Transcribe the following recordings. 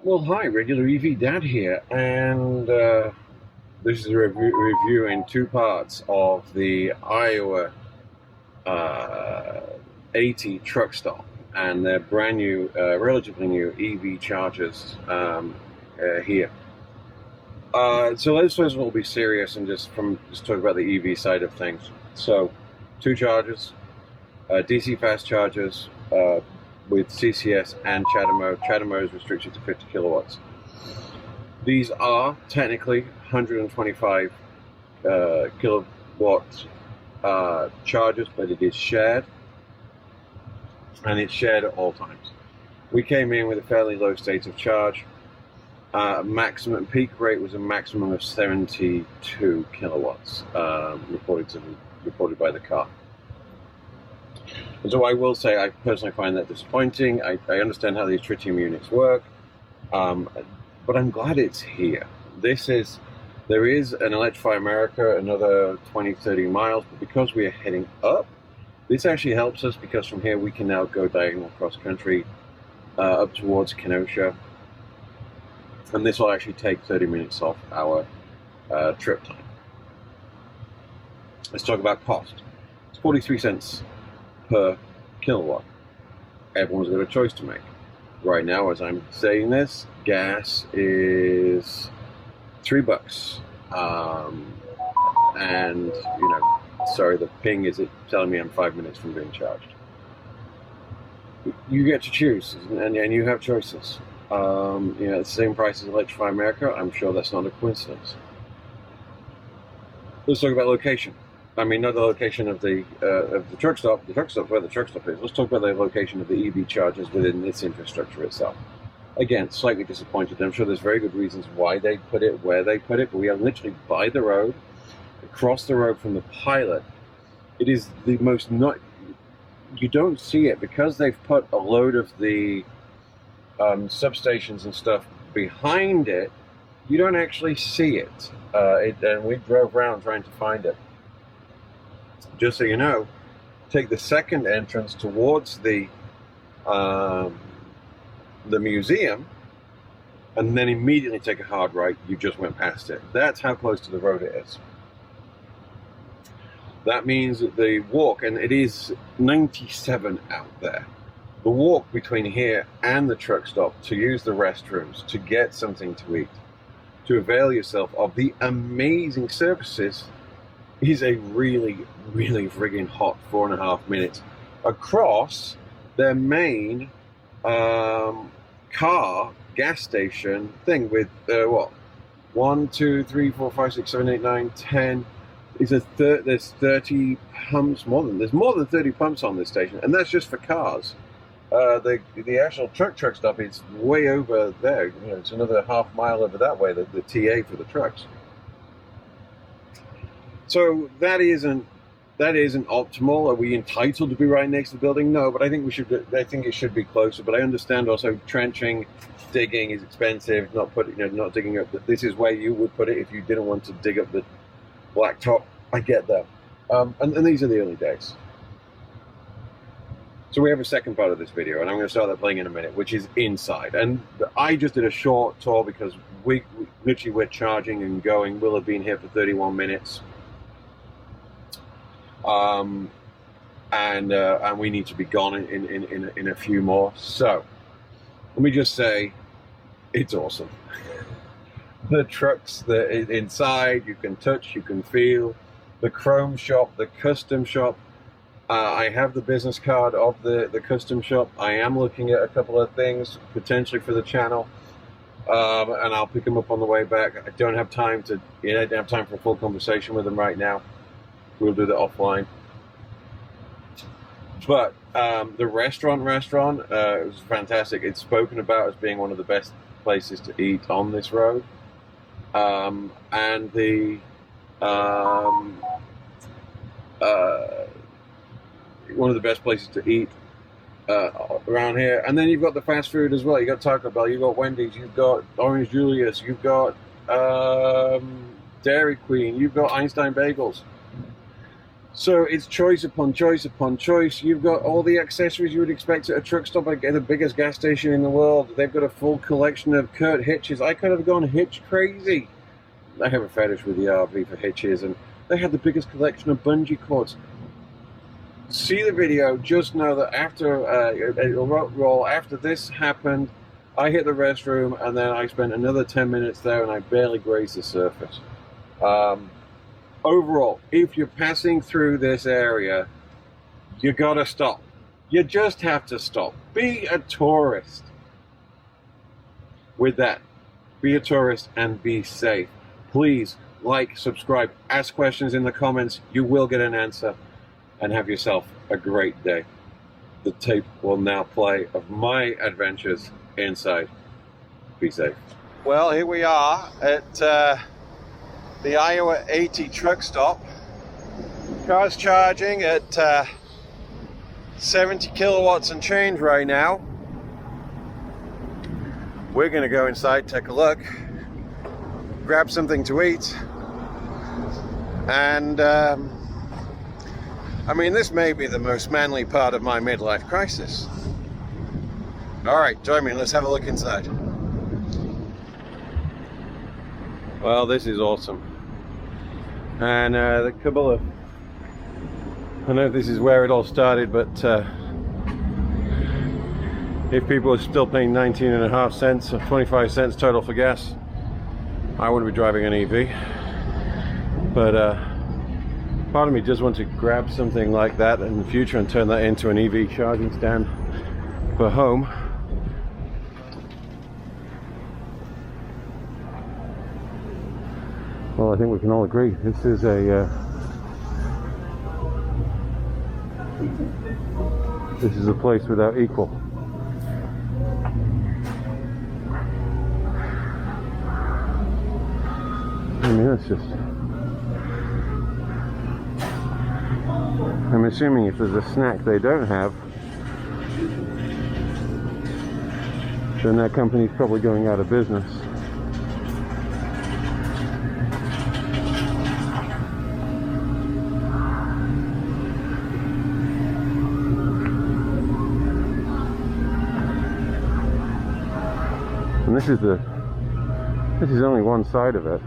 Well, hi, regular EV Dad here, and this is a review in two parts of the Iowa uh, 80 Truckstop and their brand new, relatively new EV chargers here. So let's first of all be serious and just talk about the EV side of things. So, two chargers, DC fast chargers with CCS and chatter mode. Chatter mode is restricted to 50 kilowatts. These are technically 125 kilowatt chargers, but it is shared, and it's shared at all times. We came in with a fairly low state of charge. Maximum peak rate was a maximum of 72 kilowatts, reported by the car. And so I will say I personally find that disappointing. I understand how these tritium units work, but I'm glad it's here. There is an Electrify America, another 20, 30 miles, but because we are heading up, this actually helps us because from here we can now go diagonal cross country up towards Kenosha, and this will actually take 30 minutes off our trip time. Let's talk about cost. It's 43 cents per kilowatt. Everyone's got a choice to make. Right now, as I'm saying this, gas is $3. And sorry, the ping is telling me I'm 5 minutes from being charged. You get to choose, and you have choices. It's the same price as Electrify America. I'm sure that's not a coincidence. Let's talk about location. I mean, not the location of the truck stop. The truck stop where the truck stop is. Let's talk about the location of the EV chargers within this infrastructure itself. Again, slightly disappointed. I'm sure there's very good reasons why they put it where they put it, but we are literally by the road, across the road from the pilot. It is the most not. You don't see it because they've put a load of the substations and stuff behind it. You don't actually see it. And we drove around trying to find it. Just so you know, take the second entrance towards the museum, and then immediately take a hard right. You just went past it. That's how close to the road it is. That means that the walk, and it is 97 out there, the walk between here and the truck stop to use the restrooms, to get something to eat, to avail yourself of the amazing services, is a really, really friggin' hot 4.5 minutes across their main car gas station thing with 1, 2, 3, 4, 5, 6, 7, 8, 9, 10. There's 30 pumps, there's more than 30 pumps on this station, and that's just for cars. The actual truck stop is way over there. It's another half mile over that way, the TA for the trucks. So that isn't optimal. Are we entitled to be right next to the building? No, but I think it should be closer. But I understand also trenching, digging is expensive. Not digging up. This is where you would put it if you didn't want to dig up the blacktop. I get that. And these are the early days. So we have a second part of this video, and I'm going to start that playing in a minute, which is inside. And I just did a short tour because we're charging and going. We'll have been here for 31 minutes. And we need to be gone in a few more. So let me just say, it's awesome. The trucks, inside, you can touch, you can feel. The chrome shop, the custom shop. I have the business card of the custom shop. I am looking at a couple of things potentially for the channel, and I'll pick them up on the way back. I don't have time for a full conversation with them right now. We'll do that offline. But the restaurant was fantastic. It's spoken about as being one of the best places to eat on this road. And one of the best places to eat around here. And then you've got the fast food as well. You got Taco Bell, you've got Wendy's, you've got Orange Julius, you've got Dairy Queen, you've got Einstein Bagels. So it's choice upon choice upon choice. You've got all the accessories you would expect at a truck stop at the biggest gas station in the world. They've got a full collection of Kurt hitches. I could have gone hitch crazy. I have a fetish with the RV for hitches, and they had the biggest collection of bungee cords. See the video, just know that after this happened, I hit the restroom, and then I spent another 10 minutes there, and I barely grazed the surface. Overall, if you're passing through this area, you gotta stop. You just have to stop. Be a tourist. With that, be a tourist and be safe. Please like, subscribe, ask questions in the comments. You will get an answer. And have yourself a great day. The tape will now play of my adventures inside. Be safe. Well, here we are at the Iowa 80 truck stop. Car's charging at 70 kilowatts and change right now. We're going to go inside, take a look, grab something to eat, and I mean, this may be the most manly part of my midlife crisis. All right, join me. Let's have a look inside. Well, this is awesome. And the couple of, I know this is where it all started, but if people are still paying 19.5 cents or 25 cents total for gas, I wouldn't be driving an EV. But part of me just wants to grab something like that in the future and turn that into an EV charging stand for home. Well, I think we can all agree this is a place without equal. I mean, it's just, I'm assuming if there's a snack they don't have, then that company's probably going out of business. And this is only one side of it.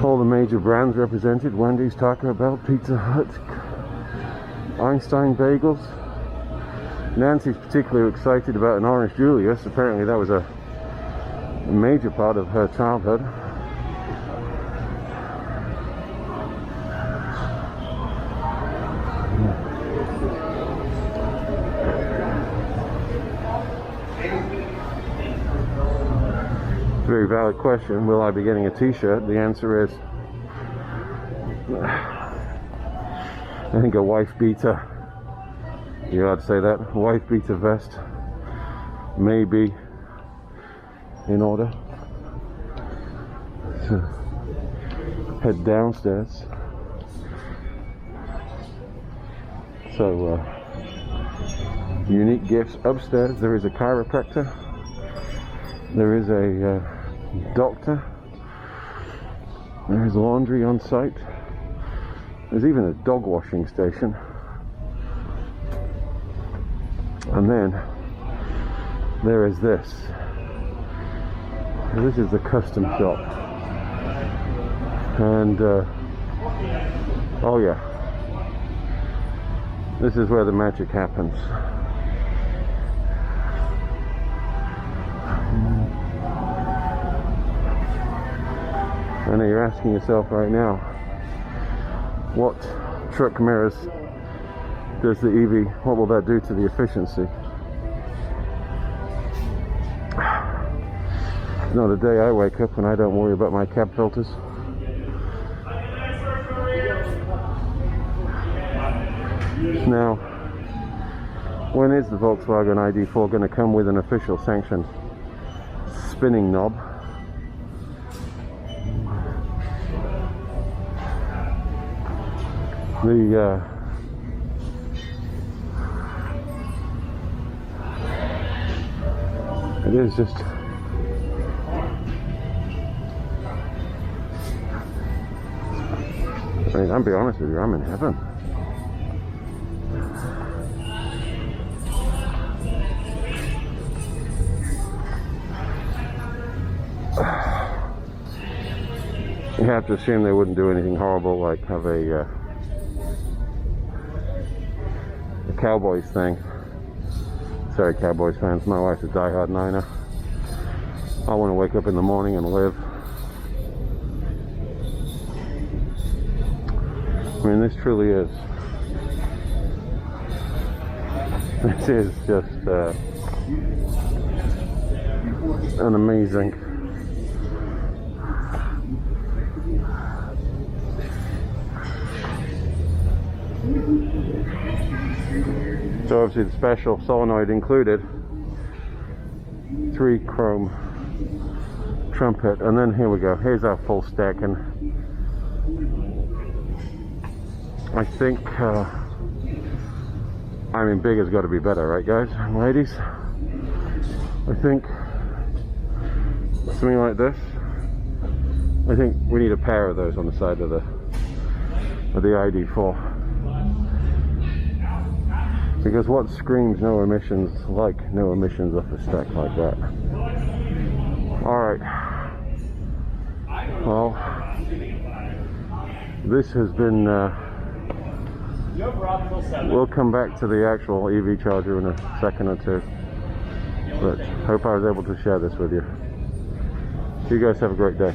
All the major brands represented: Wendy's, Taco Bell, Pizza Hut, Einstein Bagels. Nancy's particularly excited about an Orange Julius. Apparently that was a major part of her childhood. Very valid question. Will I be getting a t-shirt? The answer is I think a wife beater, you're allowed to say that, a wife beater vest may be in order to head downstairs. So unique gifts upstairs. There is a chiropractor, there is a doctor, there is laundry on site, there's even a dog washing station, and then there is this. This is the custom shop, and oh yeah, this is where the magic happens. I know you're asking yourself right now, what truck mirrors does the EV, what will that do to the efficiency? It's not a day I wake up and I don't worry about my cab filters. Now, when is the Volkswagen ID4 going to come with an official sanctioned spinning knob? It is just. I mean, I'll be honest with you, I'm in heaven. You have to assume they wouldn't do anything horrible like have a Cowboys thing. Sorry, Cowboys fans, my wife's a diehard Niner. I want to wake up in the morning and live. I mean, this truly is. This is just an amazing. So obviously the special solenoid included 3 chrome trumpet, and then here we go. Here's our full stack, and I think I mean, big has got to be better, right, guys and ladies? I think something like this. I think we need a pair of those on the side of the ID4. Because what screams no emissions like no emissions off a stack like that? Alright. Well, this has been, we'll come back to the actual EV charger in a second or two. But hope I was able to share this with you. You guys have a great day.